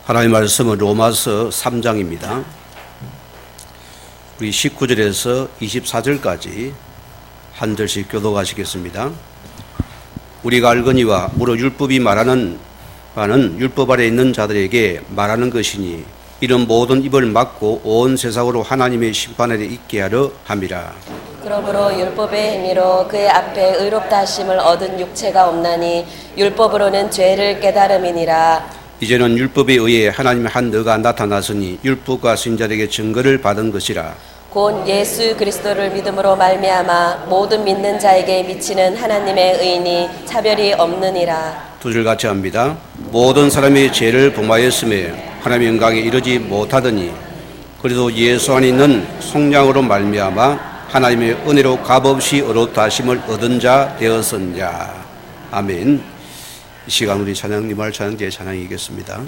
하나님의 말씀은 로마서 3장입니다. 우리 19절에서 24절까지 한 절씩 교독하시겠습니다. 우리가 알거니와 무릇 율법이 말하는 바는 율법 아래 있는 자들에게 말하는 것이니 이런 모든 입을 막고 온 세상으로 하나님의 심판 아래 있게 하려 함이라. 그러므로 율법의 행위로 그의 앞에 의롭다 하심을 얻은 육체가 없나니 율법으로는 죄를 깨달음이니라. 이제는 율법에 의해 하나님의 한 너가 나타났으니 율법과 선지자들에게 증거를 받은 것이라. 곧 예수 그리스도를 믿음으로 말미암아 모든 믿는 자에게 미치는 하나님의 의인이 차별이 없느니라. 두 줄 같이 합니다. 모든 사람이 죄를 범하였음에 하나님의 영광에 이르지 못하더니 그래도 예수 안에 있는 속량으로 말미암아 하나님의 은혜로 값없이 의롭다 하심을 얻은 자 되었으냐. 아멘. 이 시간 우리 찬양님을 찬양대에 찬양이겠습니다.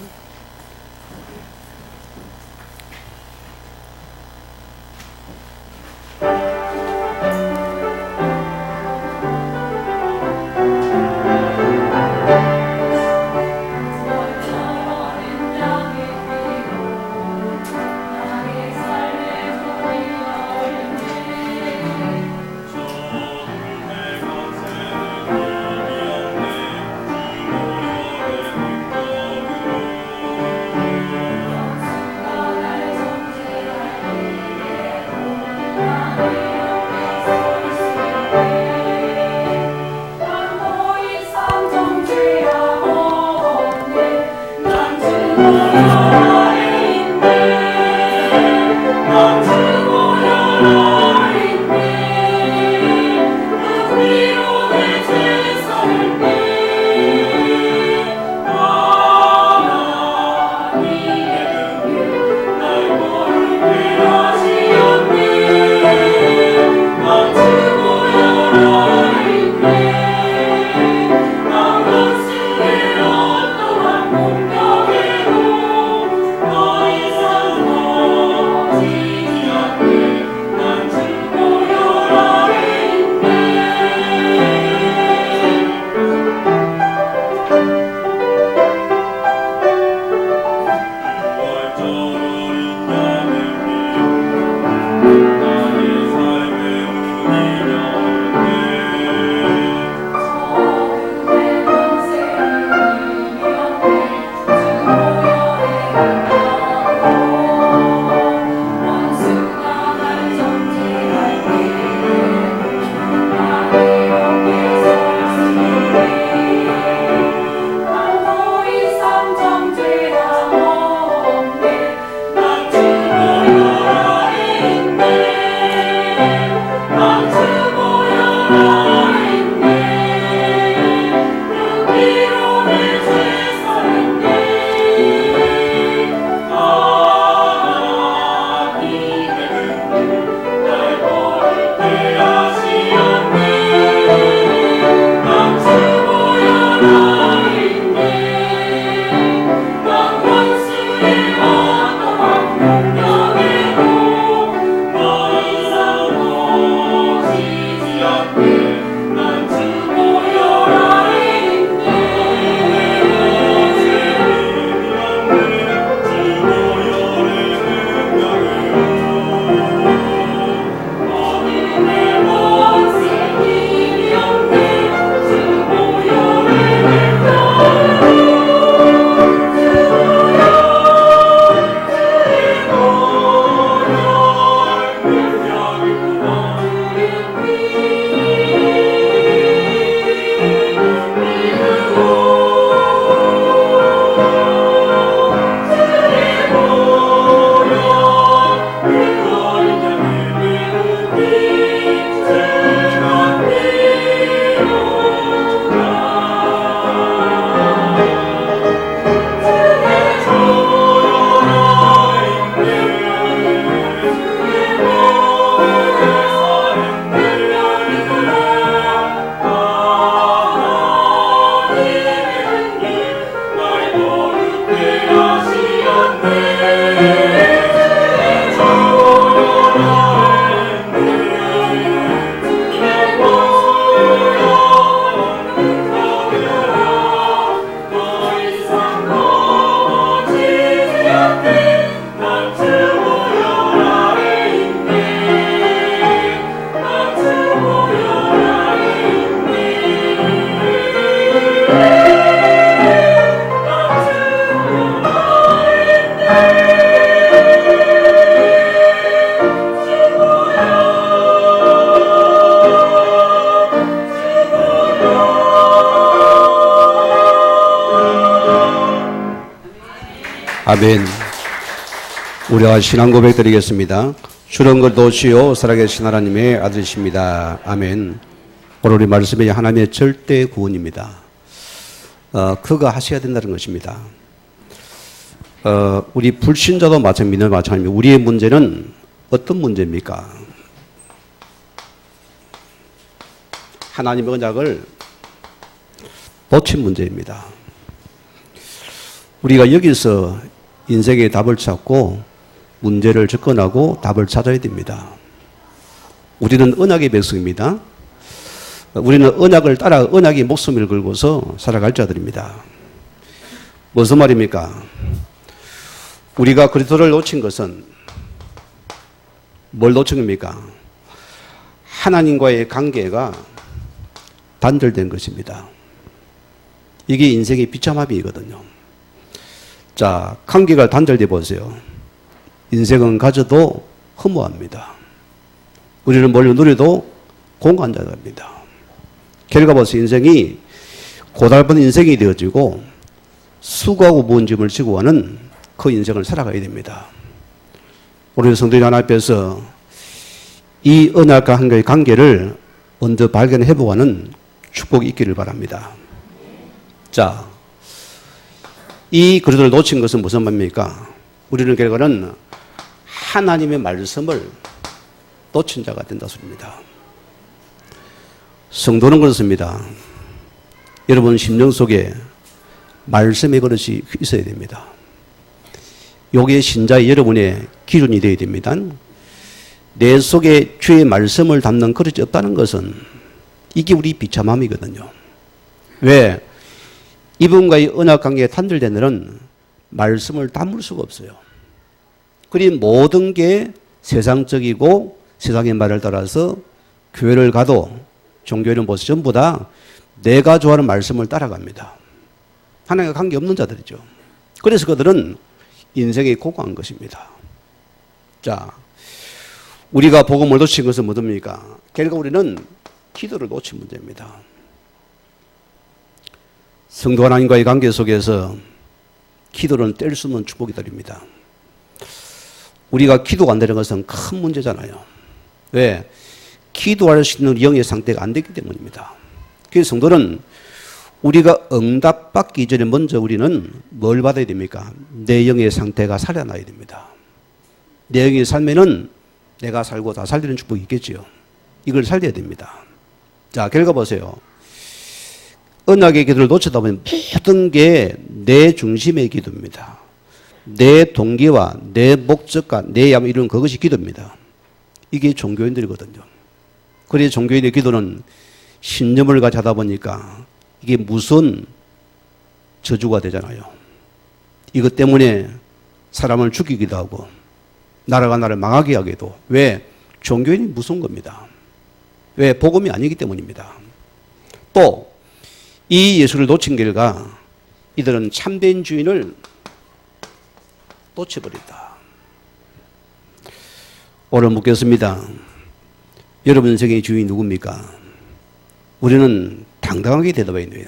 아멘. 우리가 신앙 고백 드리겠습니다. 주는 것도시요 살아계신 하나님의 아들이십니다. 아멘. 오늘 우리 말씀이 하나님의 절대 구원입니다. 그가 하셔야 된다는 것입니다. 우리 불신자도 마찬가지입니다. 우리의 문제는 어떤 문제입니까? 하나님의 언약을 놓친 문제입니다. 우리가 여기서 인생의 답을 찾고 문제를 접근하고 답을 찾아야 됩니다. 우리는 언약의 백성입니다. 우리는 언약을 따라 언약의 목숨을 걸고서 살아갈 자들입니다. 무슨 말입니까? 우리가 그리스도를 놓친 것은 뭘 놓친 겁니까? 하나님과의 관계가 단절된 것입니다. 이게 인생의 비참함이거든요. 자, 관계가 단절돼 보세요. 인생은 가져도 허무합니다. 우리는 뭘 누려도 공간자입니다. 결과 벌써 인생이 고달픈 인생이 되어지고 수고하고 무거운 짐을 지고 가는 그 인생을 살아가야 됩니다. 우리 성도님 하나 앞에서 이 언약과 하나님과의 관계를 먼저 발견해보고 하는 축복이 있기를 바랍니다. 자, 이 그리스도를 놓친 것은 무슨 말입니까? 우리는 결과는 하나님의 말씀을 놓친 자가 된다 소리입니다. 성도는 그렇습니다. 여러분 심령 속에 말씀의 그릇이 있어야 됩니다. 요게 신자의 여러분의 기준이 되어야 됩니다. 내 속에 주의 말씀을 담는 그릇이 없다는 것은 이게 우리 비참함이거든요. 왜? 이분과의 언약 관계에 단절된 데는 말씀을 담을 수가 없어요. 그리 모든 게 세상적이고 세상의 말을 따라서 교회를 가도 종교는 모습 전부 다 내가 좋아하는 말씀을 따라갑니다. 하나님과 관계없는 자들이죠. 그래서 그들은 인생이 고고한 것입니다. 자, 우리가 복음을 놓친 것은 뭐입니까? 결국 우리는 기도를 놓친 문제입니다. 성도 하나님과의 관계 속에서 기도는 뗄 수 없는 축복이 드립니다. 우리가 기도가 안 되는 것은 큰 문제잖아요. 왜? 기도할 수 있는 영의 상태가 안 되기 때문입니다. 그래서 성도는 우리가 응답받기 전에 먼저 우리는 뭘 받아야 됩니까? 내 영의 상태가 살아나야 됩니다. 내 영의 삶에는 내가 살고 다 살리는 축복이 있겠지요. 이걸 살려야 됩니다. 자, 결과 보세요. 언약의 기도를 놓치다 보면 모든 게 내 중심의 기도입니다. 내 동기와 내 목적과 내 야망 이루는 그것이 기도입니다. 이게 종교인들이거든요. 그래서 종교인의 기도는 신념을 가져다 보니까 이게 무슨 저주가 되잖아요. 이것 때문에 사람을 죽이기도 하고 나라가 나를 망하게 하기도. 왜? 종교인이 무서운 겁니다. 왜? 복음이 아니기 때문입니다. 또 이 예수를 놓친 결과 이들은 참된 주인을 놓쳐버린다. 오늘 묻겠습니다. 여러분 인생의 주인이 누굽니까? 우리는 당당하게 대답해야 돼요.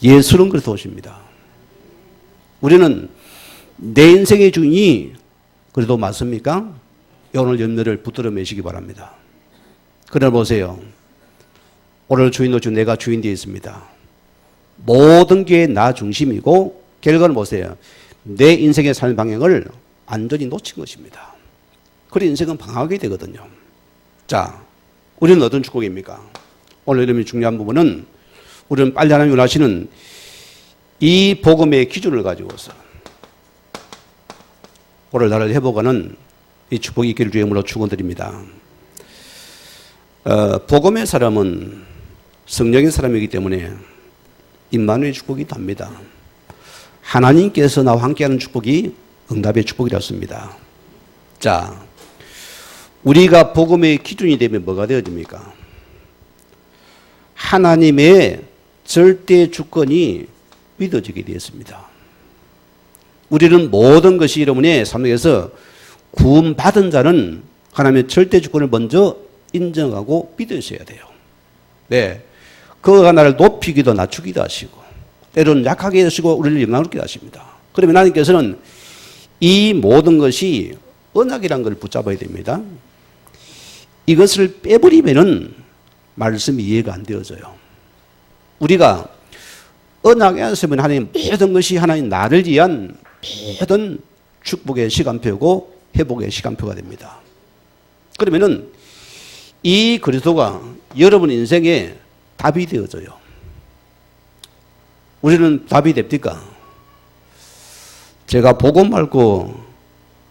예수는 그래서 오십니다. 우리는 내 인생의 주인이 그래도 맞습니까? 오늘 염려를 붙들어 매시기 바랍니다. 그러나 보세요. 오늘 주인 놓치고 내가 주인 되어 있습니다. 모든 게 나 중심이고 결과는 보세요. 내 인생의 삶 방향을 완전히 놓친 것입니다. 그래 인생은 방황하게 되거든요. 자, 우리는 어떤 축복입니까? 오늘 여러분이 중요한 부분은 우리는 빨리 하나님 원하시는 이 복음의 기준을 가지고서 오늘 나를 회복하는 이 축복이 있기를 주의 이름으로 축원드립니다. 복음의 사람은 성령의 사람이기 때문에 임마누엘 축복이 답니다. 하나님께서 나와 함께하는 축복이 응답의 축복이었습니다. 자, 우리가 복음의 기준이 되면 뭐가 되어집니까? 하나님의 절대 주권이 믿어지게 되었습니다. 우리는 모든 것이 여러분의 삶에서 구원받은 자는 하나님의 절대 주권을 먼저 인정하고 믿으셔야 돼요. 네. 그가 나를 높이기도 낮추기도 하시고 때로는 약하게 하시고 우리를 영광롭게 하십니다. 그러면 하나님께서는 이 모든 것이 언약이라는 걸 붙잡아야 됩니다. 이것을 빼버리면은 말씀이 이해가 안 되어져요. 우리가 언약에 안에서는 하나님 모든 것이 하나님 나를 위한 모든 축복의 시간표고 회복의 시간표가 됩니다. 그러면은 이 그리스도가 여러분 인생에 답이 되어져요. 우리는 답이 됩니까? 제가 복음 말고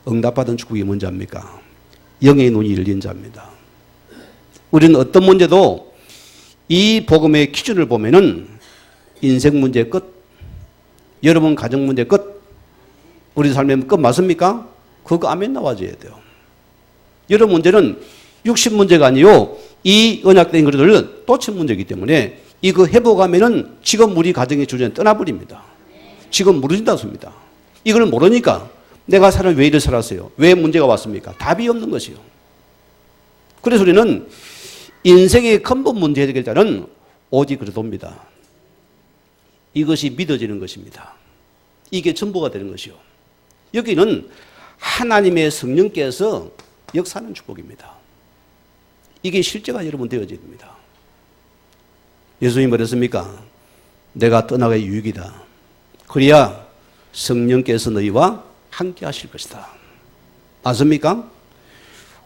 응답받은 축복이 뭔지 압니까? 영의 눈이 열린 자입니다. 우리는 어떤 문제도 이 복음의 기준을 보면은 인생 문제 끝, 여러분 가정 문제 끝, 우리 삶의 끝 맞습니까? 그거 아멘 나와줘야 돼요. 여러분 문제는 육신 문제가 아니요, 이 언약된 것들은 또친 문제이기 때문에 이거 회복하면은 지금 우리 가정의 주제는 떠나버립니다. 지금 무너진다 습니다. 이걸 모르니까 내가 사람 왜 이래 살았어요? 왜 문제가 왔습니까? 답이 없는 것이요. 그래서 우리는 인생의 근본 문제 해결자는 오직 그리스도입니다. 이것이 믿어지는 것입니다. 이게 전부가 되는 것이요. 여기는 하나님의 성령께서 역사하는 축복입니다. 이게 실제가 여러분 되어져야 됩니다. 예수님이 말했습니까? 내가 떠나가야 유익이다. 그래야 성령께서 너희와 함께 하실 것이다. 맞습니까?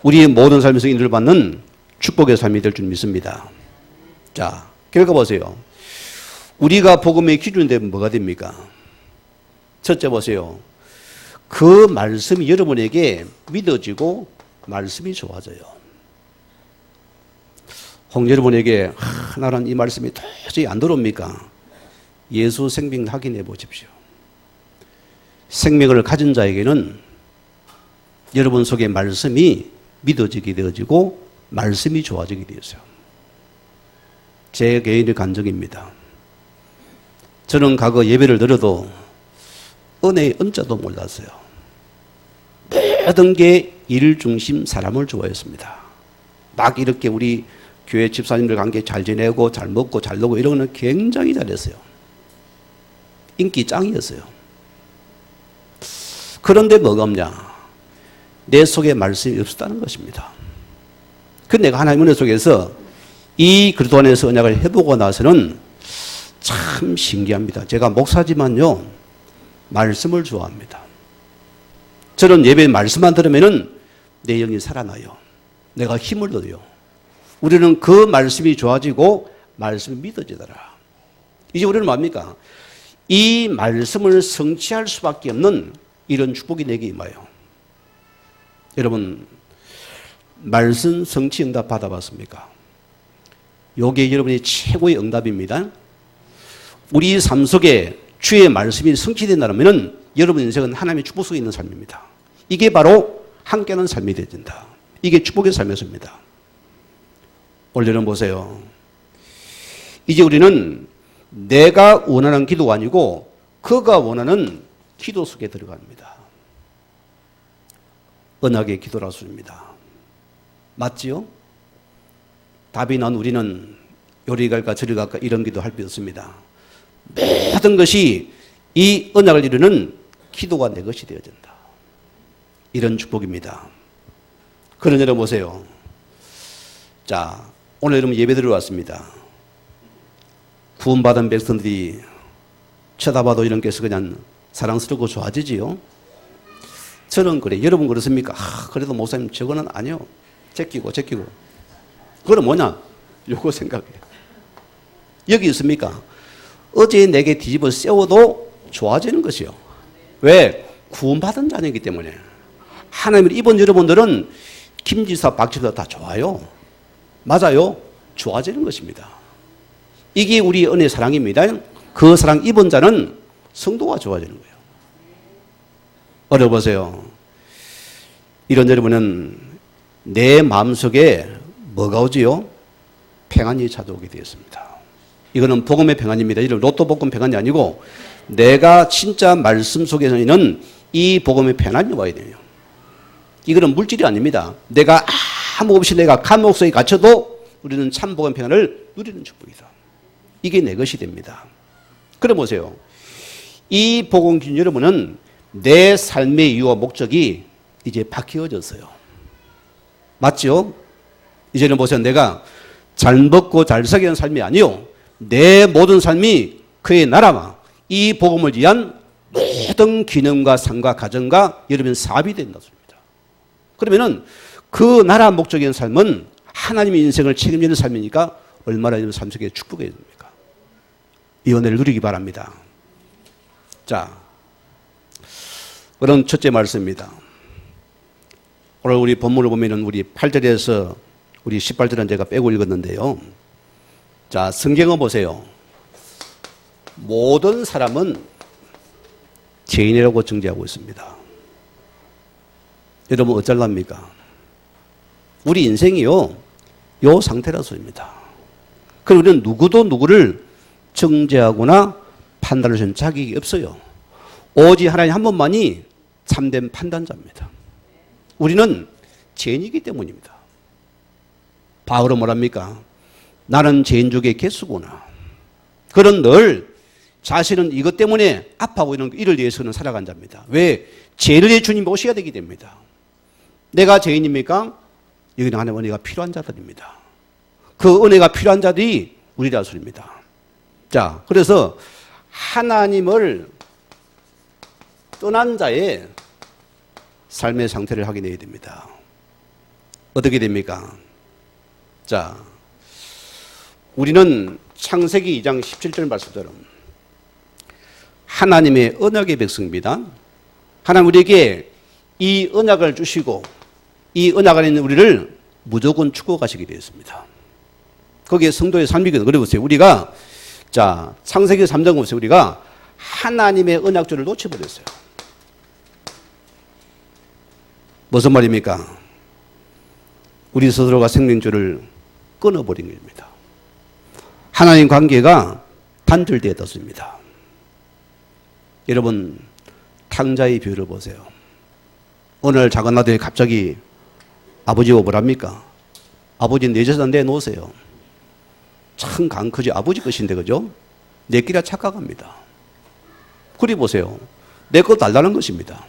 우리의 모든 삶에서 인도를 받는 축복의 삶이 될 줄 믿습니다. 자, 결과 보세요. 우리가 복음의 기준이 되면 뭐가 됩니까? 첫째 보세요. 그 말씀이 여러분에게 믿어지고 말씀이 좋아져요. 혹 여러분에게 나는 이 말씀이 도저히 안 들어옵니까? 예수 생명 확인해 보십시오. 생명을 가진 자에게는 여러분 속에 말씀이 믿어지게 되어지고 말씀이 좋아지게 되었어요. 제 개인의 간증입니다. 저는 과거 예배를 들어도 은혜의 은자도 몰랐어요. 모든 게 일 중심 사람을 좋아했습니다. 막 이렇게 우리 교회 집사님들 관계 잘 지내고 잘 먹고 잘 놀고 이런 거는 굉장히 잘했어요. 인기 짱이었어요. 그런데 뭐가 없냐? 내 속에 말씀이 없었다는 것입니다. 근데 내가 하나님의 은혜 속에서 이 그리스도 안에서 언약을 해보고 나서는 참 신기합니다. 제가 목사지만요, 말씀을 좋아합니다. 저는 예배 말씀만 들으면은 내 영이 살아나요. 내가 힘을 얻어요. 우리는 그 말씀이 좋아지고 말씀이 믿어지더라. 이제 우리는 뭡니까? 이 말씀을 성취할 수밖에 없는 이런 축복이 내게 임하여. 여러분, 말씀 성취 응답 받아봤습니까? 요게 여러분의 최고의 응답입니다. 우리 삶 속에 주의 말씀이 성취된다면 여러분 인생은 하나님의 축복 속에 있는 삶입니다. 이게 바로 함께하는 삶이 되어진다. 이게 축복의 삶이었습니다. 원래는 보세요. 이제 우리는 내가 원하는 기도가 아니고 그가 원하는 기도 속에 들어갑니다. 언약의 기도라서입니다. 맞지요? 답이 난 우리는 요리 갈까 저리 갈까 이런 기도 할 필요 없습니다. 모든 것이 이 언약을 이루는 기도가 내 것이 되어진다. 이런 축복입니다. 그런 여러분 보세요. 자, 오늘 여러분 예배 들어왔습니다. 구원받은 백성들이 쳐다봐도 이런 게서 그냥 사랑스럽고 좋아지지요. 저는 그래. 여러분 그렇습니까? 그래도 목사님 저거는 아니요. 제끼고. 그건 뭐냐? 요거 생각해. 여기 있습니까? 어제 내게 뒤집어 세워도 좋아지는 것이요. 왜? 구원받은 자녀이기 때문에. 하나님을 입은 여러분들은 김지사, 박지사 다 좋아요. 맞아요. 좋아지는 것입니다. 이게 우리 은혜의 사랑입니다. 그 사랑 입은 자는 성도가 좋아지는 거예요. 어려보세요. 이런 여러분은 내 마음속에 뭐가 오지요? 평안이 찾아오게 되었습니다. 이거는 복음의 평안입니다. 이런 로또 복음 평안이 아니고 내가 진짜 말씀 속에서 있는 이 복음의 평안이 와야 돼요. 이거는 물질이 아닙니다. 내가 아무 없이 내가 감옥 속에 갇혀도 우리는 참 복음의 평안을 누리는 축복이다. 이게 내 것이 됩니다. 그럼 보세요. 이 복음 기준 여러분은 내 삶의 이유와 목적이 이제 바뀌어졌어요. 맞죠? 이제는 보세요. 내가 잘 먹고 잘 살기는 삶이 아니요. 내 모든 삶이 그의 나라와 이 복음을 위한 모든 기능과 삶과 가정과 여러분 사업이 된다 소리입니다. 그러면은 그 나라 목적인 삶은 하나님의 인생을 책임지는 삶이니까 얼마나 여러분 삶 속에 축복이 됩니까? 이 은혜를 누리기 바랍니다. 자, 그런 첫째 말씀입니다. 오늘 우리 본문을 보면은 우리 8절에서 우리 18절은 제가 빼고 읽었는데요. 자, 성경을 보세요. 모든 사람은 죄인이라고 정죄하고 있습니다. 여러분 어쩔랍니까? 우리 인생이요, 요 상태라서입니다. 그리고 우리는 누구도 누구를 정죄하거나 판단할 수 있는 자격이 없어요. 오직 하나님 한 분만이 참된 판단자입니다. 우리는 죄인이기 때문입니다. 바울은 뭐랍니까? 나는 죄인 중에 개수구나. 그런 늘 자신은 이것 때문에 아파하고 있는 이를 위해서는 살아간 자입니다. 왜? 죄를 위해 주님 오셔야 되기 때문입니다. 내가 죄인입니까? 여기는 하나님의 은혜가 필요한 자들입니다. 그 은혜가 필요한 자들이 우리라 소리입니다. 자, 그래서 하나님을 떠난 자의 삶의 상태를 확인해야 됩니다. 어떻게 됩니까? 자, 우리는 창세기 2장 17절 말씀처럼 하나님의 언약의 백성입니다. 하나님 우리에게 이 언약을 주시고 이 언약 안에 있는 우리를 무조건 축복하시게 되었습니다. 거기에 성도의 삶이거든요. 그래 보세요. 우리가 자, 창세기 3장 보세요. 우리가 하나님의 언약줄을 놓쳐버렸어요. 무슨 말입니까? 우리 스스로가 생명줄을 끊어버린 겁니다. 하나님 관계가 단절되었습니다. 여러분, 탕자의 비유를 보세요. 오늘 작은 아들이 갑자기 아버지가 뭐랍니까? 아버지 내 재산 내놓으세요. 참 강크지 아버지 것인데 그죠? 내 끼라 착각합니다. 그리 보세요. 내 것 달라는 것입니다.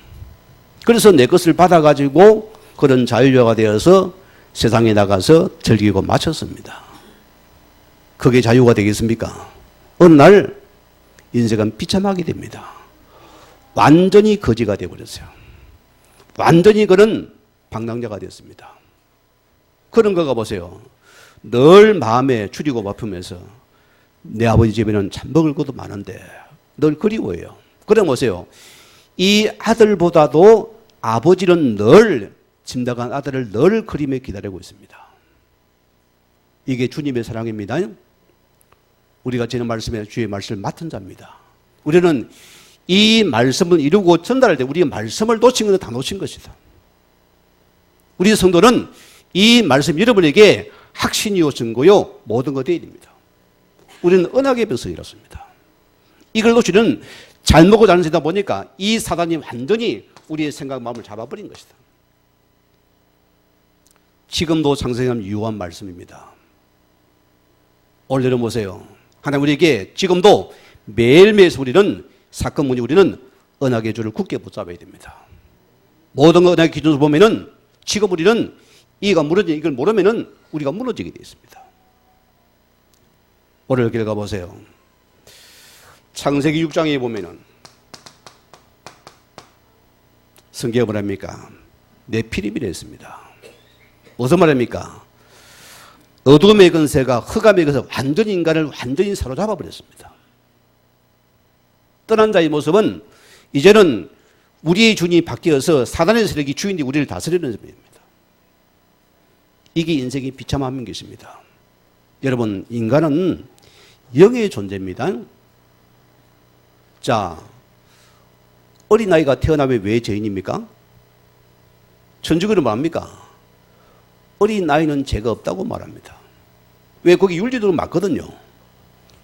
그래서 내 것을 받아가지고 그런 자율자가 되어서 세상에 나가서 즐기고 마쳤습니다. 그게 자유가 되겠습니까? 어느 날 인생은 비참하게 됩니다. 완전히 거지가 되어버렸어요. 완전히 그런 방랑자가 되었습니다. 그런 거가 보세요. 늘 마음에 추리고 바쁘면서 내 아버지 집에는 참 먹을 것도 많은데 늘 그리워해요. 그래 보세요. 이 아들보다도 아버지는 늘 짐나간 아들을 늘 그림에 기다리고 있습니다. 이게 주님의 사랑입니다. 우리가 지난 말씀에 주의 말씀을 맡은 자입니다. 우리는 이 말씀을 이루고 전달할 때 우리의 말씀을 놓친 것은 다 놓친 것이다. 우리 성도는 이 말씀 여러분에게 확신이요 증거요 모든 것이 됩니다. 우리는 언약의 백성이었습니다. 이걸 놓치는 잘 먹고 자는 세다 보니까 이 사단이 완전히 우리의 생각 마음을 잡아버린 것이다. 지금도 장생하면 유효한 말씀입니다. 오늘은 보세요. 하나님 우리에게 지금도 매일매일 우리는 사건 문제 우리는 언약의 줄을 굳게 붙잡아야 됩니다. 모든 언약의 기준으로 보면은 지금 우리는 이가 무너지 이걸 모르면은 우리가 무너지게 되어 있습니다. 오늘 결과 보세요. 창세기 6장에 보면은 성경이 뭐랍니까? 네피림이라 했습니다. 무슨 말입니까? 어둠의 근세가 흑암의 근세가 완전히 인간을 완전히 사로잡아 버렸습니다. 떠난 자의 모습은 이제는 우리의 주인이 바뀌어서 사단의 세력이 주인이 우리를 다스리는 점입니다. 이게 인생의 비참함인 것입니다. 여러분, 인간은 영의 존재입니다. 자, 어린아이가 태어나면 왜 죄인입니까? 천주교는 뭐합니까? 어린아이는 죄가 없다고 말합니다. 왜? 거기 윤리도 맞거든요.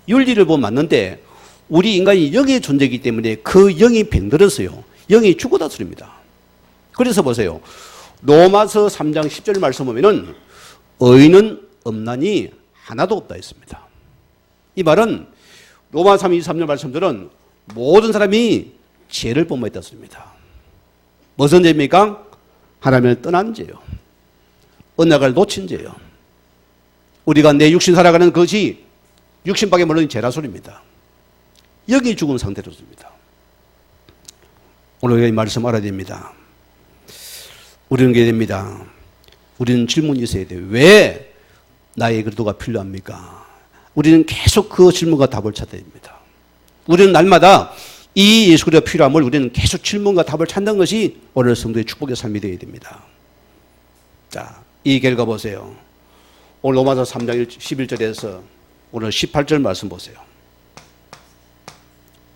윤리를 보면 맞는데 우리 인간이 영의 존재이기 때문에 그 영이 병들었어요. 영이 죽었다 소리입니다. 그래서 보세요. 로마서 3장 10절 말씀 보면은 의인은 없나니 하나도 없다 했습니다. 이 말은 로마 3, 23절 말씀들은 모든 사람이 죄를 범했다 소리입니다. 무슨 죄입니까? 하나님을 떠난 죄요. 언약을 놓친 죄요. 우리가 내 육신 살아가는 것이 육신밖에 모르는 죄라 소리입니다. 여기 죽은 상태로습니다. 오늘 이 말씀 알아야 됩니다. 우리는 게 됩니다. 우리는 질문이 있어야 돼요. 왜 나의 그리도가 필요합니까? 우리는 계속 그 질문과 답을 찾아야 됩니다. 우리는 날마다 이 예수 그리스도가 필요함을 우리는 계속 질문과 답을 찾는 것이 오늘 성도의 축복의 삶이 되어야 됩니다. 자, 이 결과 보세요. 오늘 로마서 3장 11절에서 오늘 18절 말씀 보세요.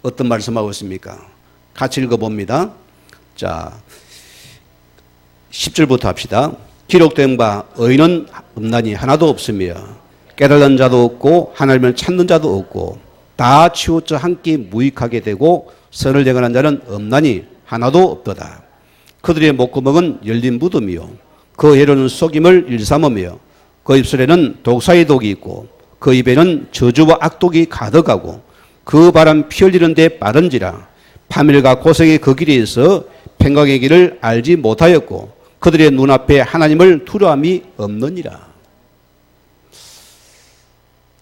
어떤 말씀하고 있습니까? 같이 읽어봅니다. 자, 10절부터 합시다. 기록된 바 의인은 없나니 하나도 없으며 깨달은 자도 없고 하나님을 찾는 자도 없고 다 치우쳐 함께 무익하게 되고 선을 행하는 자는 없나니 하나도 없도다. 그들의 목구멍은 열린 무덤이요 그 혀로는 속임을 일삼으며 그 입술에는 독사의 독이 있고 그 입에는 저주와 악독이 가득하고 그 바람 피 흘리는 데 빠른지라 파멸과 고생의 그 길에 있어 평강의 길을 알지 못하였고 그들의 눈앞에 하나님을 두려움이 없느니라.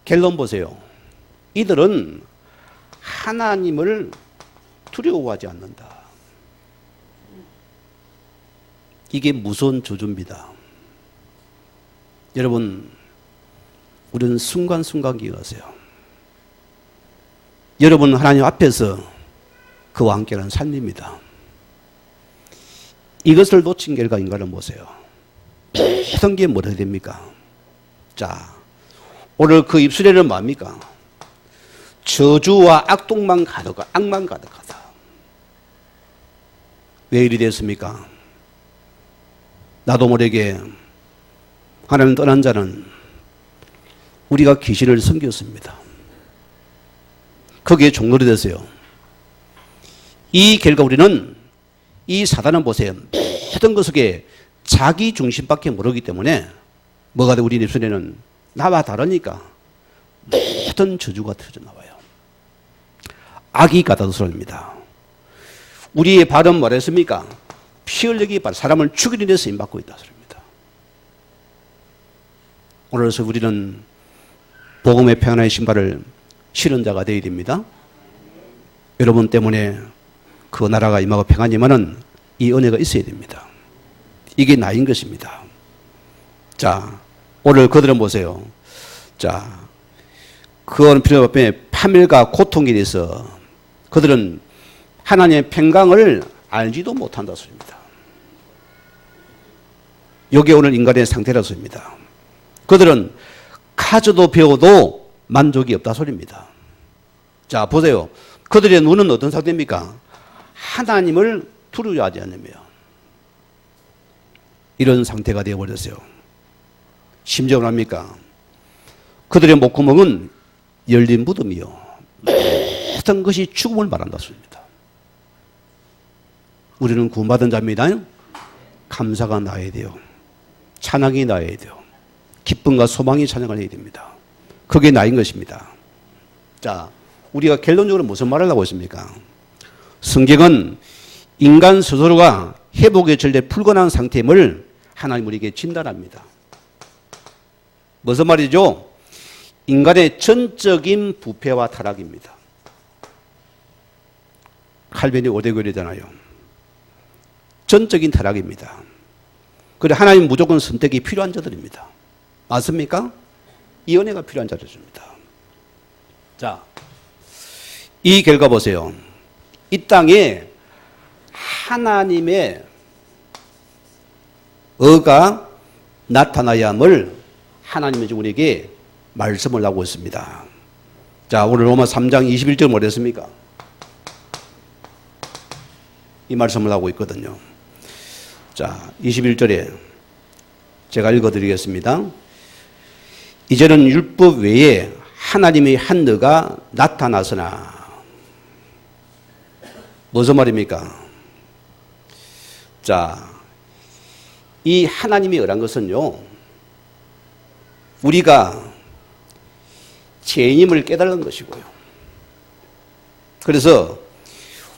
결론 보세요. 이들은 하나님을 두려워하지 않는다. 이게 무서운 저주입니다. 여러분, 우리는 순간순간 기억하세요. 여러분 하나님 앞에서 그와 함께하는 삶입니다. 이것을 놓친 결과 인간을 보세요. 모든 게 뭐라 됩니까? 자, 오늘 그 입술에는 뭡니까? 저주와 악독만 가득하다. 악만 가득하다. 왜 이리 됐습니까? 나도 모르게 하나님 떠난 자는 우리가 귀신을 섬겼습니다. 거기에 종로이 됐어요. 이 결과 우리는 이 사단은 보세요. 모든 것 속에 자기 중심밖에 모르기 때문에 뭐가 돼? 우리 입술에는 나와 다르니까 모든 저주가 터져 나와요. 악이 가다스럽습니다. 우리의 발은 뭐랬습니까? 피 흘리기 발, 사람을 죽이는 데 쓰임받고 있다 소리입니다. 오늘서 우리는 복음의 평안의 신발을 신은 자가 되어야 됩니다. 여러분 때문에 그 나라가 임하고 평안이면은 이 은혜가 있어야 됩니다. 이게 나인 것입니다. 자, 오늘 그들은 보세요. 자, 그거는 필요 없이 파멸과 고통에 대해서 그들은 하나님의 평강을 알지도 못한다 소리입니다. 이게 오늘 인간의 상태라 소리입니다. 그들은 가져도 배워도 만족이 없다 소리입니다. 자, 보세요. 그들의 눈은 어떤 상태입니까? 하나님을 두려워하지 않으며 이런 상태가 되어버렸어요. 심지어는 합니까? 그들의 목구멍은 열린 무덤이요 모든 것이 죽음을 말한다 소리입니다. 우리는 구원받은 자입니다. 감사가 나야 돼요. 찬양이 나야 돼요. 기쁨과 소망이 찬양을 해야 됩니다. 그게 나인 것입니다. 자, 우리가 결론적으로 무슨 말을 하고 있습니까? 성경은 인간 스스로가 회복의 절대 불가능한 상태임을 하나님 우리에게 진단합니다. 무슨 말이죠? 인간의 전적인 부패와 타락입니다. 칼빈이 오대교리잖아요. 전적인 타락입니다. 그래 하나님 무조건 선택이 필요한 자들입니다. 맞습니까? 이 은혜가 필요한 자들입니다. 자, 이 결과 보세요. 이 땅에 하나님의 의가 나타나야 함을 하나님이 우리에게 말씀을 하고 있습니다. 자, 오늘 로마 3장 21절 뭐랬습니까? 이 말씀을 하고 있거든요. 자, 21절에 제가 읽어드리겠습니다. 이제는 율법 외에 하나님의 한 너가 나타나서나 무슨 말입니까? 자, 이 하나님이 의란 것은요, 우리가 죄인임을 깨달은 것이고요. 그래서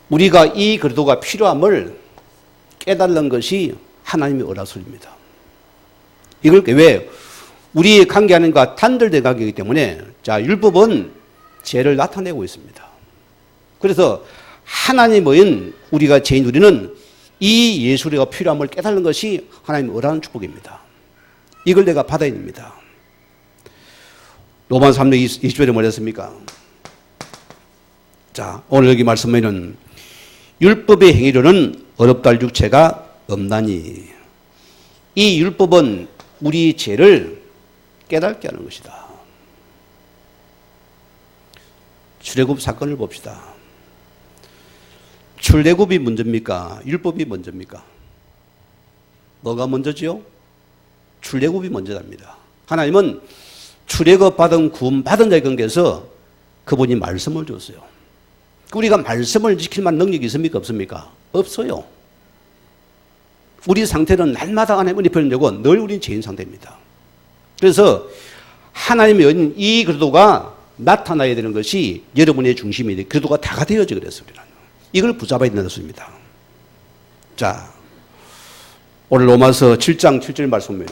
우리가 이 그리스도가 필요함을 깨달는 것이 하나님의 어라소리입니다. 이걸 왜? 우리의 관계 하나님과 단절된 관계이기 때문에 자, 율법은 죄를 나타내고 있습니다. 그래서 하나님의 우리가 죄인 우리는 이 예수리가 필요함을 깨달는 것이 하나님의 어라는 축복입니다. 이걸 내가 받아야 됩니다. 로마서 3장 20절에 뭐라 했습니까? 자, 오늘 여기 말씀에는 율법의 행위로는 어렵다 할 육체가 없나니 이 율법은 우리 죄를 깨닫게 하는 것이다. 출애굽 사건을 봅시다. 출애굽이 먼저입니까? 율법이 먼저입니까? 뭐가 먼저지요? 출애굽이 먼저답니다. 하나님은 출애굽 받은 구원 받은 자의 관계에서 그분이 말씀을 줬어요. 우리가 말씀을 지킬 만한 능력이 있습니까? 없습니까? 없어요. 우리 상태는 날마다 하나님의 은혜 표현되고 늘 우리는 죄인 상태입니다. 그래서 하나님의 이 그리스도가 나타나야 되는 것이 여러분의 중심이 돼. 그리스도가 다가 되어져 그랬어요. 이걸 붙잡아야 된다는 것입니다. 자, 오늘 로마서 7장 7절 말씀이에요.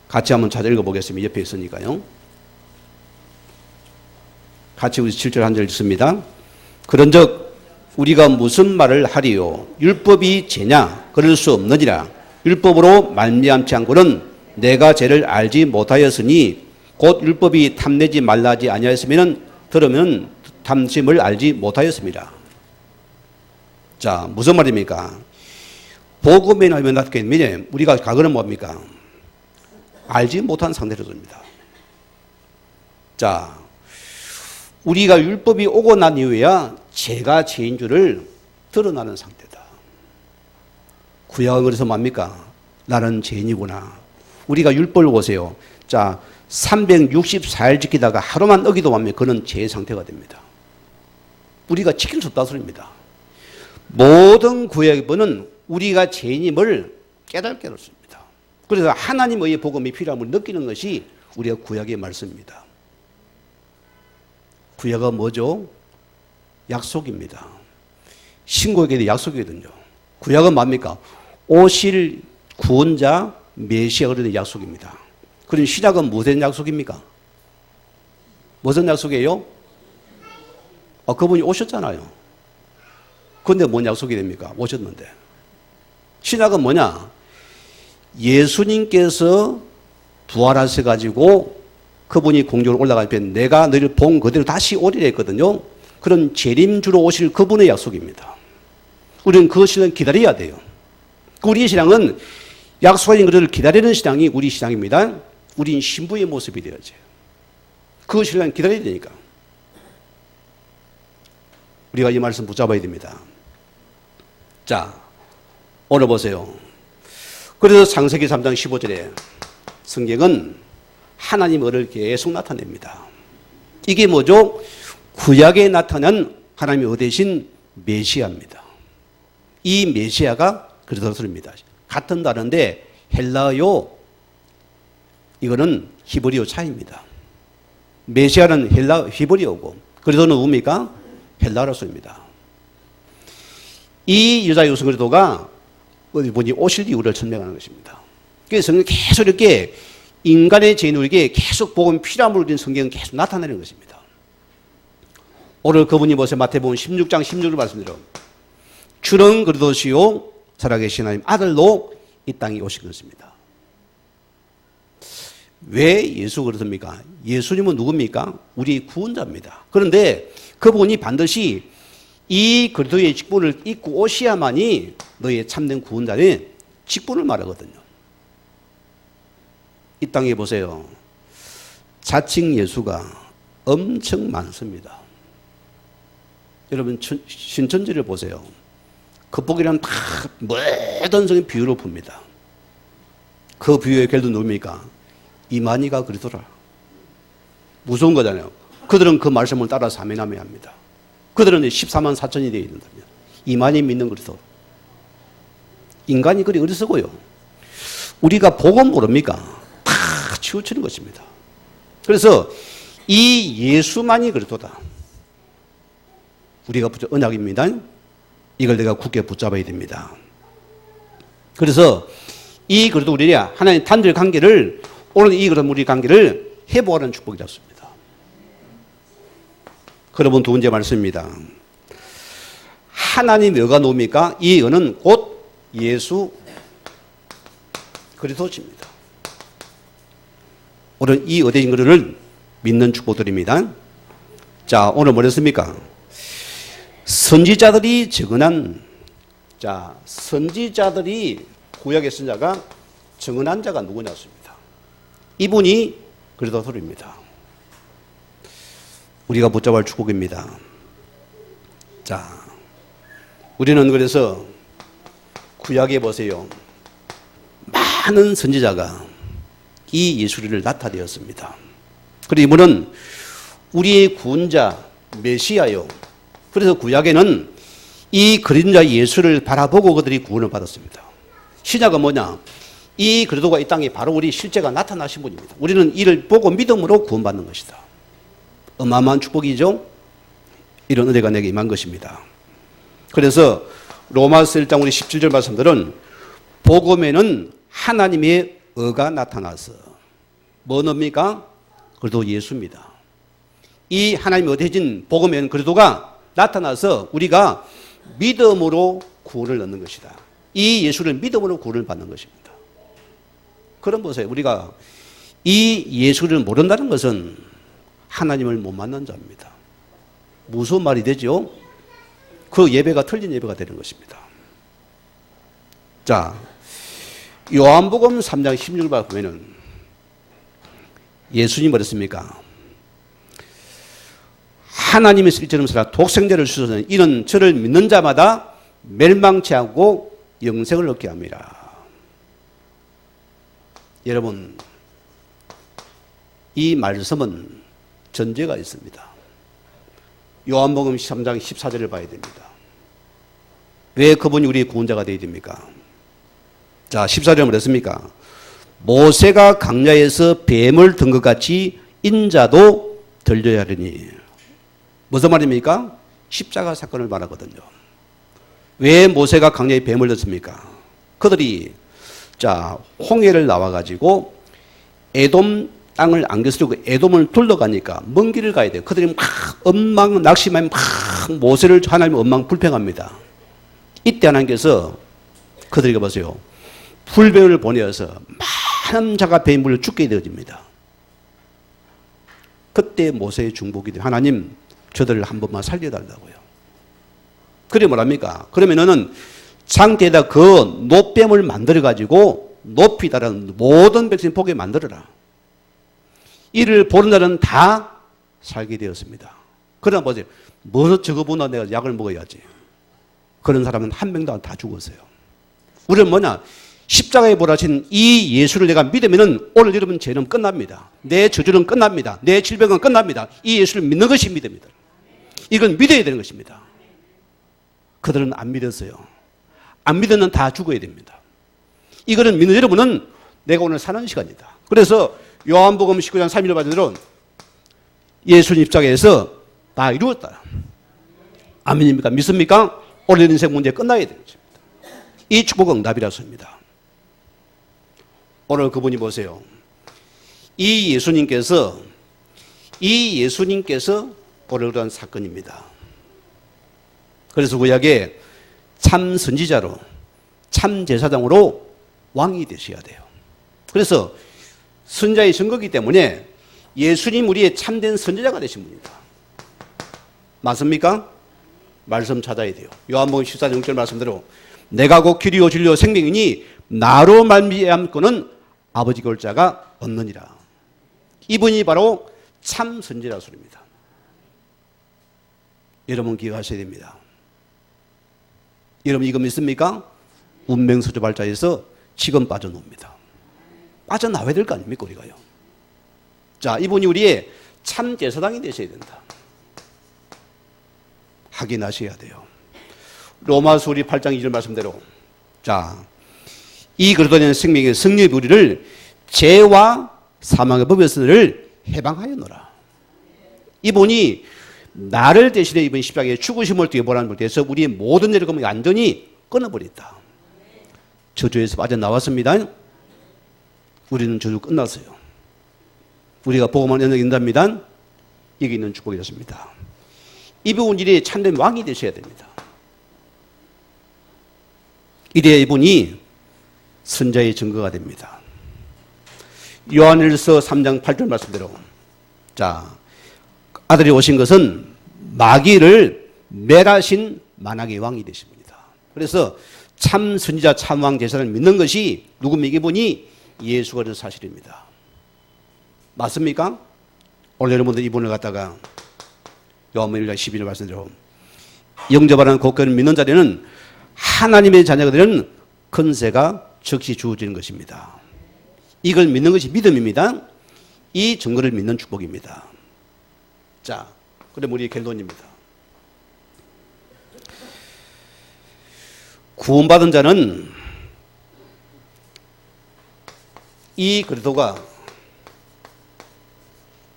같이 한번 찾아 읽어보겠습니다. 옆에 있으니까요. 같이 우리 7절 한 절 읽습니다. 그런즉 우리가 무슨 말을 하리요? 율법이 죄냐? 그럴 수 없느니라. 율법으로 말미암지 않고는 내가 죄를 알지 못하였으니 곧 율법이 탐내지 말라 하지 아니하였으면 들으면 탐심을 알지 못하였습니다. 자, 무슨 말입니까? 복음에 나면 낫겠느냐? 우리가 과거는 뭡니까? 알지 못한 상태로 줍니다. 자, 우리가 율법이 오고 난 이후에야 죄가 죄인 줄을 드러나는 상태다. 구약은 그래서 뭡니까? 나는 죄인이구나. 우리가 율법을 보세요. 자, 364일 지키다가 하루만 어기도 하면 그는 죄의 상태가 됩니다. 우리가 지킬 수 없다는 소리입니다. 모든 구약에는 우리가 죄인임을 깨닫게 해놓습니다. 그래서 하나님의 복음이 필요함을 느끼는 것이 우리가 구약의 말씀입니다. 구약은 뭐죠? 약속입니다. 신구약에 대한 약속이거든요. 구약은 뭡니까? 오실 구원자 메시아가 되는 약속입니다. 그럼 신약은 무슨 약속입니까? 무슨 약속이에요? 그분이 오셨잖아요. 그런데 뭔 약속이 됩니까? 오셨는데. 신약은 뭐냐? 예수님께서 부활하셔가지고 그분이 공중으로 올라갈 때 내가 너희를 본 그대로 다시 오리라 했거든요. 그런 재림주로 오실 그분의 약속입니다. 우리는 그 신앙을 기다려야 돼요. 우리 신앙은 약속인 그들을 기다리는 신앙이 우리 신앙입니다. 우린 신부의 모습이 되어야죠. 그 신앙을 기다려야 되니까. 우리가 이 말씀 붙잡아야 됩니다. 자, 오늘 보세요. 그래서 창세기 3장 15절에 성경은 하나님의 의를 계속 나타냅니다. 이게 뭐죠? 구약에 나타난 하나님의 의 대신 메시아입니다. 이 메시아가 그리스도입니다. 같은 단어인데 헬라어 이거는 히브리어 차이입니다. 메시아는 히브리어고 그리스도는 뭡니까? 헬라어입니다. 이 여자 유승 그리스도가 어디 오실 이유를 설명하는 것입니다. 그래서 성경은 계속 이렇게 인간의 죄인 우리에게 계속 복음 필요함을 우리는 성경은 계속 나타내는 것입니다. 오늘 그분이 보세요. 마태복음 16장 16절 말씀드려. 주는 그리스도시요 살아계신 하나님 아들로 이 땅에 오신 것입니다. 왜 예수 그렇습니까? 예수님은 누굽니까? 우리 구원자입니다. 그런데 그분이 반드시 이 그리스도의 직분을 입고 오셔야만이 너의 참된 구원자의 직분을 말하거든요. 이 땅에 보세요. 자칭 예수가 엄청 많습니다. 여러분 신천지를 보세요. 겉보기는 다 모든 성의 비유로 봅니다. 그 비유의 결도 누굽니까? 이만희가 그리스도라. 무서운 거잖아요. 그들은 그 말씀을 따라서 아멘하며 합니다. 그들은 14만 4천이 되어 있는다면 이만희 믿는 그리스도. 인간이 그리 어리석어요. 우리가 복음 모릅니까? 다 치우치는 것입니다. 그래서 이 예수만이 그리스도다. 우리가 붙여 언약입니다. 이걸 내가 굳게 붙잡아야 됩니다. 그래서 이 그래도 우리가 하나님 단절 관계를 오늘 이 그런 우리 관계를 회복하는 축복이 잡습니다. 그러면 두 번째 말씀입니다. 하나님의 의가 누굽니까? 이 의는 곧 예수 그리스도십니다. 오늘 이 의되신 그를 믿는 축복드립니다. 자, 오늘 뭐랬습니까? 선지자들이 증언한, 자, 선지자들이 구약의 선자가 증언한 자가 누구냐습니다. 이분이 그리스도입니다. 우리가 붙잡아야 할 축복입니다. 자, 우리는 그래서 구약에 보세요. 많은 선지자가 이 예수를 나타내었습니다. 그리고 이분은 우리의 구원자 메시아요. 그래서 구약에는 이 그림자 예수를 바라보고 그들이 구원을 받았습니다. 신약은 뭐냐? 이 그리스도가 이 땅에 바로 우리 실제가 나타나신 분입니다. 우리는 이를 보고 믿음으로 구원받는 것이다. 어마어마한 축복이죠. 이런 은혜가 내게 임한 것입니다. 그래서 로마서 1장 우리 17절 말씀들은 복음에는 하나님의 의가 나타나서 뭐 뭡니까? 그리스도 예수입니다. 이 하나님의 의되신 복음에는 그리스도가 나타나서 우리가 믿음으로 구원을 얻는 것이다. 이 예수를 믿음으로 구원을 받는 것입니다. 그럼 보세요. 우리가 이 예수를 모른다는 것은 하나님을 못 만난 자입니다. 무슨 말이 되죠? 그 예배가 틀린 예배가 되는 것입니다. 자, 요한복음 3장 16절 보면은 예수님이 뭐랬습니까? 하나님의 실제로 살아 독생자를 주셔서 이는 저를 믿는 자마다 멸망치 않고 영생을 얻게 합니다. 여러분, 이 말씀은 전제가 있습니다. 요한복음 13장 14절을 봐야 됩니다. 왜 그분이 우리의 구원자가 되어야 됩니까? 자, 14절은 뭐랬습니까? 모세가 강야에서 뱀을 든 것 같이 인자도 들려야 하리니. 무슨 말입니까? 십자가 사건을 말하거든요. 왜 모세가 강야에 뱀을 졌습니까? 그들이 자 홍해를 나와가지고 에돔 땅을 안겨쓰고 에돔을 둘러가니까 먼 길을 가야 돼요. 그들이 막 엉망 낙심하면 막 모세를 하나님 엉망 불평합니다. 이때 하나님께서 그들에게 보세요. 불뱀을 보내어서 많은 자가 뱀물로 죽게 되어집니다. 그때 모세의 중복이 돼요. 하나님 저들을 한 번만 살려달라고요. 그래 뭐랍니까? 그러면은 장대에다 그 노뱀을 만들어가지고 높이 달하는 모든 백성 보게 만들어라. 이를 보는 자는 다 살게 되었습니다. 그러나 보세요. 뭐 저거보다 내가 약을 먹어야지. 그런 사람은 한 명도 다 죽었어요. 우리는 뭐냐? 십자가에 보라신 이 예수를 내가 믿으면은 오늘 여러분 죄는 끝납니다. 내 저주는 끝납니다. 내 질병은 끝납니다. 이 예수를 믿는 것이 믿음이다. 이건 믿어야 되는 것입니다. 그들은 안 믿었어요. 안 믿으면 다 죽어야 됩니다. 이거는 믿는 여러분은 내가 오늘 사는 시간이다. 그래서 요한복음 19장 3절 말씀대로 예수님 입장에서 다 이루었다. 아멘입니까? 믿습니까? 오늘 인생 문제 끝나야 되는 것입니다. 이 축복은 응답이라서입니다. 오늘 그분이 보세요. 이 예수님께서 오늘 그런 사건입니다. 그래서 구약에 참 선지자로 참 제사장으로 왕이 되셔야 돼요. 그래서 선자의 증거이기 때문에 예수님 우리의 참된 선지자가 되신 분입니다. 맞습니까? 말씀 찾아야 돼요. 요한복음 14장 6절 말씀대로 내가 곧 길이요 진리요 생명이니 나로 말미암고는 아버지께 올 자가 없느니라. 이분이 바로 참 선지자 소리입니다. 여러분 기억하셔야 됩니다. 여러분 이거 믿습니까? 운명수조 발자에서 지금 빠져놓습니다. 빠져나와야 될 거 아닙니까 우리가요. 자, 이분이 우리의 참 제사장이 되셔야 된다. 확인하셔야 돼요. 로마서 우리 8장 2절 말씀대로 자, 이 그리스도의 생명의 승리의 우리를 죄와 사망의 법에서를 해방하였노라. 이분이 나를 대신에 이번 십자가에 죽으심을 통해 보라는 것에서 우리의 모든 여러분이 완전히 끊어버렸다. 저주에서 빠져나왔습니다. 우리는 저주 끝났어요. 우리가 복음을 인답니다. 이게 있는 축복이었습니다. 이분 일이 참된 왕이 되셔야 됩니다. 이래야 이분이 선자의 증거가 됩니다. 요한일서 3장 8절 말씀대로 자 아들이 오신 것은 마귀를 멸하신 만왕의 왕이 되십니다. 그래서 참 선지자 참왕 제사를 믿는 것이 누굽니까? 이분이 예수가 된 사실입니다. 맞습니까? 오늘 여러분들 이분을 갖다가 요한복음 1장 12절 말씀대로 영접하는 국권을 믿는 자들은 하나님의 자녀가 되는 권세가 즉시 주어지는 것입니다. 이걸 믿는 것이 믿음입니다. 이 증거를 믿는 축복입니다. 자, 그럼 우리 결론입니다. 구원받은 자는 이 그리스도가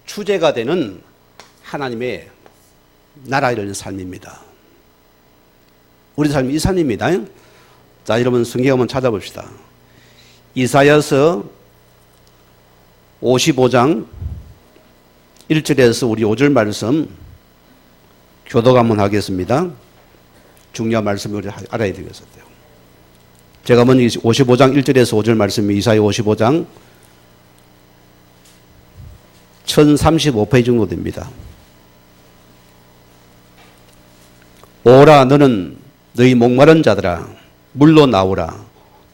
주제가 되는 하나님의 나라에 이르는 삶입니다. 우리 삶이 이 삶입니다. 자, 여러분 성경 한번 찾아봅시다. 이사야서 55장 1절에서 우리 5절 말씀 교독 한번 하겠습니다. 중요한 말씀을 우리 알아야 되겠어요. 제가 먼저 55장 1절에서 5절 말씀이 이사야 55장 1035페이지 정도 됩니다. 오라 너는 너희 목마른 자들아 물로 나오라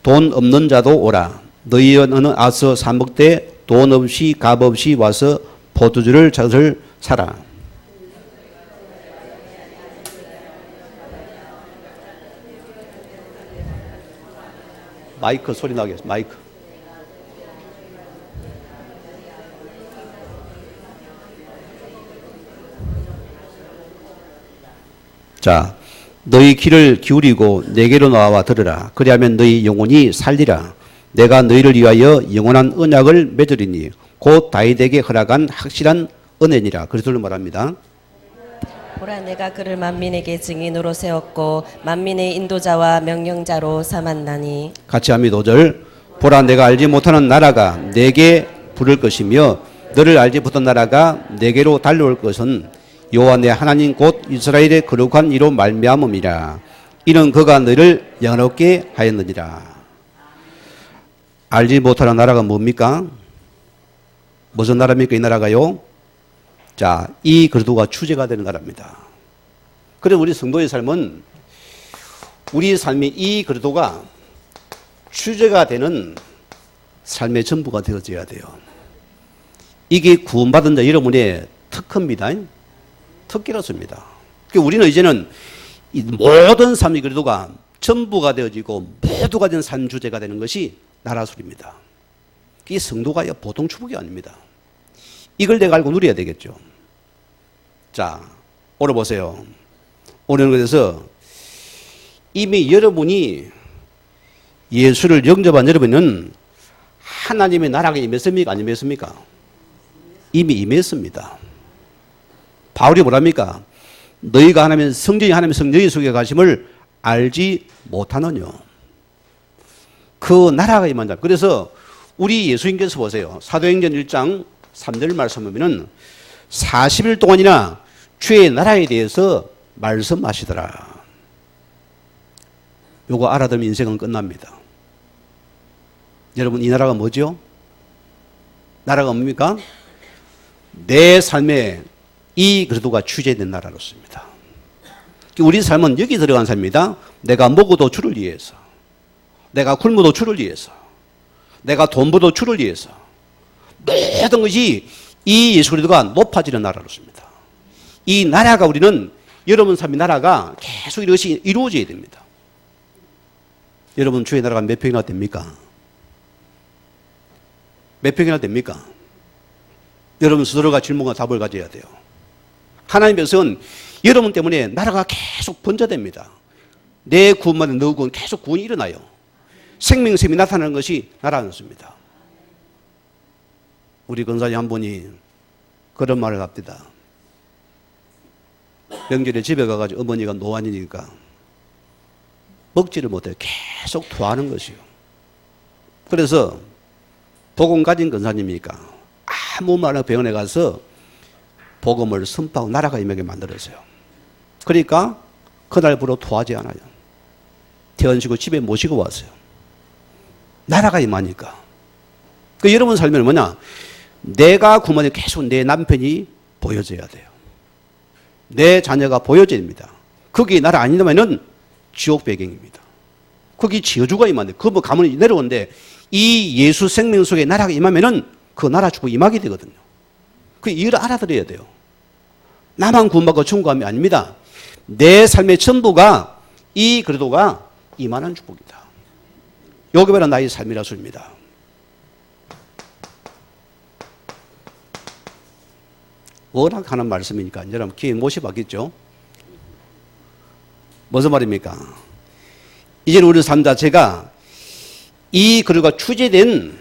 돈 없는 자도 오라 너희는 아서 사 먹되 돈 없이 값 없이 와서 포도주를 젖을 사라. 마이크 소리 나겠습니다. 마이크. 자, 너희 귀를 기울이고 내게로 나와 들으라. 그리하면 너희 영혼이 살리라. 내가 너희를 위하여 영원한 언약을 맺으리니 곧 다윗에게 허락한 확실한 은혜니라. 그리스도를 말합니다. 보라 내가 그를 만민에게 증인으로 세웠고 만민의 인도자와 명령자로 삼았나니. 같이 합니다. 5절. 보라 내가 알지 못하는 나라가 내게 부를 것이며 너를 알지 못한 나라가 내게로 달려올 것은 여호와 내 하나님 곧 이스라엘의 거룩한 이로 말미암음이라. 이는 그가 너를 영화롭게 하였느니라. 알지 못하는 나라가 뭡니까? 무슨 나라입니까? 이 나라가요? 자, 이 그리스도가 주제가 되는 나라입니다. 그래서 우리 성도의 삶은 우리 삶이 이 그리스도가 주제가 되는 삶의 전부가 되어져야 돼요. 이게 구원받은 자 여러분의 특허입니다. 특기로습니다. 우리는 이제는 이 모든 삶의 그리스도가 전부가 되어지고 모두가 된 삶 주제가 되는 것이 나라술입니다. 이 성도가 보통 축복이 아닙니다. 이걸 내가 알고 누려야 되겠죠. 자, 오늘 보세요. 오늘 그래서 이미 여러분이 예수를 영접한 여러분은 하나님의 나라가 임했습니까? 안 임했습니까? 이미 임했습니다. 바울이 뭐랍니까? 너희가 하나님의 성전이 하나님의 성전이 속에 가심을 알지 못하느뇨. 그 나라가 임한 자. 그래서 우리 예수님께서 보세요. 사도행전 1장 3절 말씀하면은 40일 동안이나 주의 나라에 대해서 말씀하시더라. 요거 알아들으면 인생은 끝납니다. 여러분 이 나라가 뭐죠? 나라가 뭡니까? 내 삶에 이 그리스도가 주제된 나라로습니다. 우리 삶은 여기 들어간 삶입니다. 내가 먹어도 주를 위해서, 내가 굶어도 주를 위해서, 내가 돈 벌어도 주를 위해서, 모든 것이 이 예수 그리스도가 높아지는 나라로습니다. 이 나라가 우리는 여러분 삶의 나라가 계속 이것이 이루어져야 됩니다. 여러분 주의 나라가 몇 평이나 됩니까? 몇 평이나 됩니까? 여러분 스스로가 질문과 답을 가져야 돼요. 하나님의 백성은 여러분 때문에 나라가 계속 번져됩니다. 내 구원만은 너 구원 계속 구원이 일어나요. 생명샘이 나타나는 것이 나라였습니다. 우리 권사님 한 분이 그런 말을 합니다. 명절에 집에 가가지고 어머니가 노안이니까 먹지를 못해요. 계속 토하는 것이요. 그래서 복음 가진 권사님이니까 아무 말 안 하고 병원에 가서 복음을 선포하고 나라가 임하게 만들었어요. 그러니까 그날부로 토하지 않아요. 퇴원시키고 집에 모시고 왔어요. 나라가 임하니까. 그 여러분 삶에는 뭐냐? 내가 구원을 계속 내 남편이 보여져야 돼요. 내 자녀가 보여져야 됩니다. 그게 나라 아니라면은 지옥 배경입니다. 거기 지어주가 임하는데, 그 가문이 내려오는데, 이 예수 생명 속에 나라가 임하면은 그 나라 주고 임하게 되거든요. 그 이유를 알아들어야 돼요. 나만 구원받고 천국 가면 아닙니다. 내 삶의 전부가 이 그리도가 임하는 축복이다. 요게 바로 나의 삶이라 소리입니다. 워낙 하는 말씀이니까 여러분 귀에 못이 박겠죠? 무슨 말입니까? 이제는 우리 삶 자체가 이 그리도가 추제된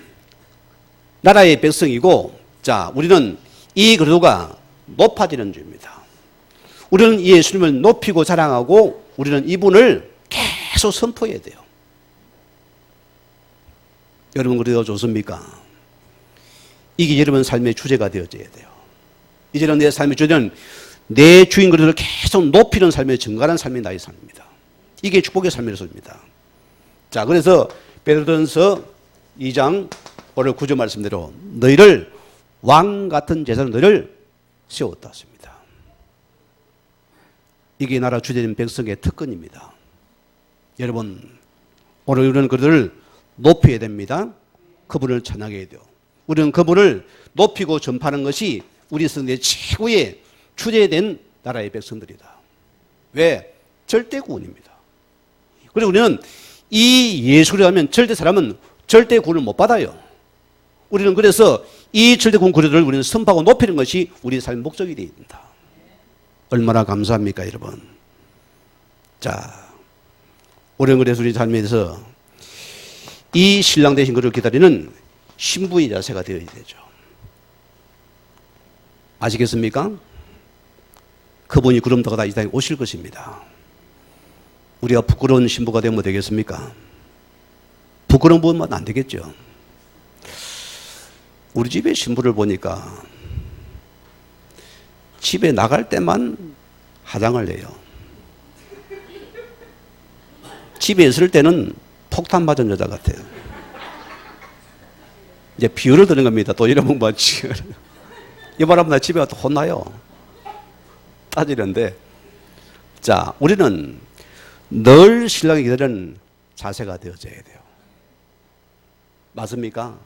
나라의 백성이고, 자, 우리는 이 그리도가 높아지는 주입니다. 우리는 예수님을 높이고 자랑하고 우리는 이분을 계속 선포해야 돼요. 여러분 그래도 좋습니까? 이게 여러분 삶의 주제가 되어져야 돼요. 이제는 내 삶의 주제는 내 주인 그리도를 계속 높이는 삶의 증가하는 삶이 나의 삶입니다. 이게 축복의 삶이라서입니다. 자, 그래서 베드로전서 2장 오늘 9절 말씀대로 너희를 왕 같은 제사로 너희를 세웠다 했습니다. 이게 나라 주제된 백성의 특권입니다. 여러분 오늘 우리는 그들을 높여야 됩니다. 그분을 찬양해야 돼요. 우리는 그분을 높이고 전파하는 것이 우리 성도의 최고의 주제된 나라의 백성들이다. 왜? 절대 구원입니다. 그리고 우리는 이 예수를 하면 절대 사람은 절대 구원을 못 받아요. 우리는 그래서 이 절대 구원 그리도를 우리는 선포하고 높이는 것이 우리 삶의 목적이 되어 있다. 얼마나 감사합니까, 여러분? 자, 우리는 그래서 우리 삶에서 이 신랑 되신 그를 기다리는 신부의 자세가 되어야 되죠. 아시겠습니까? 그분이 구름 타고 다 이 땅에 오실 것입니다. 우리가 부끄러운 신부가 되면 되겠습니까? 부끄러운 부분만 안 되겠죠. 우리 집의 신부를 보니까 집에 나갈 때만 화장을 내요. 집에 있을 때는 폭탄 맞은 여자 같아요. 이제 비유를 드는 겁니다. 또 이런 분 이 바람에 나 집에 가서 혼나요. 따지는데, 자, 우리는 늘 신랑이 기다리는 자세가 되어져야 돼요. 맞습니까?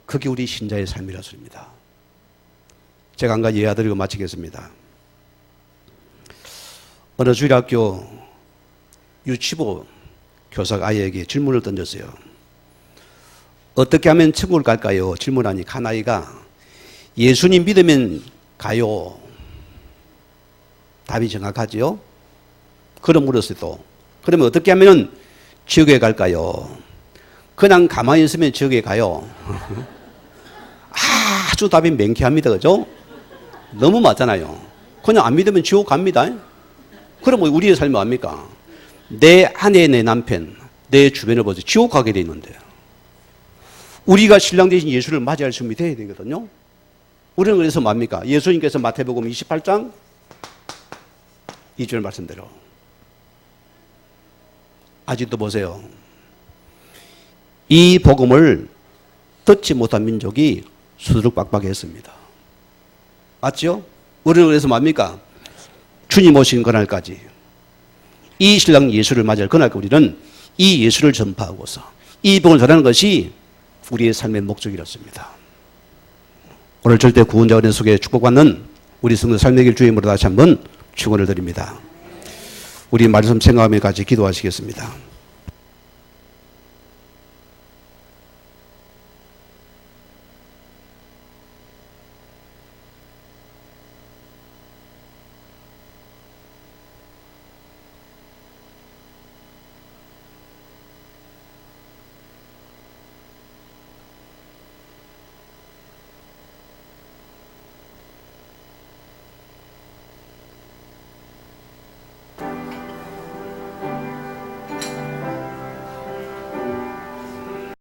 그게 우리 신자의 삶이라 소리입니다. 제가 한 가지 예화드리고 마치겠습니다. 어느 주일학교 유치부 교사가 아이에게 질문을 던졌어요. 어떻게 하면 천국을 갈까요? 질문하니까 한 아이가 예수님 믿으면 가요. 답이 정확하지요? 그럼 물었어요 또. 그러면 어떻게 하면 지옥에 갈까요? 그냥 가만히 있으면 지옥에 가요. 아주 답이 명쾌합니다. 그죠? 너무 맞잖아요. 그냥 안 믿으면 지옥 갑니다. 그럼 우리의 삶이 뭡니까? 내 아내, 내 남편, 내 주변을 보세요. 지옥 가게 돼 있는데. 우리가 신랑 되신 예수를 맞이할 준비 돼야 되거든요. 우리는 그래서 뭡니까? 예수님께서 마태복음 28장 2절 말씀대로. 아직도 보세요. 이 복음을 듣지 못한 민족이 수두룩 빡빡했습니다. 맞죠? 우리는 그래서 뭡니까? 주님 오신 그날까지 이 신랑 예수를 맞이할 그날까지 우리는 이 예수를 전파하고서 이 복음을 전하는 것이 우리의 삶의 목적이었습니다. 오늘 절대 구원자 은혜 속에 축복받는 우리 성도 삶의 길 주임으로 다시 한번 축원을 드립니다. 우리 말씀 생각하며 같이 기도하시겠습니다.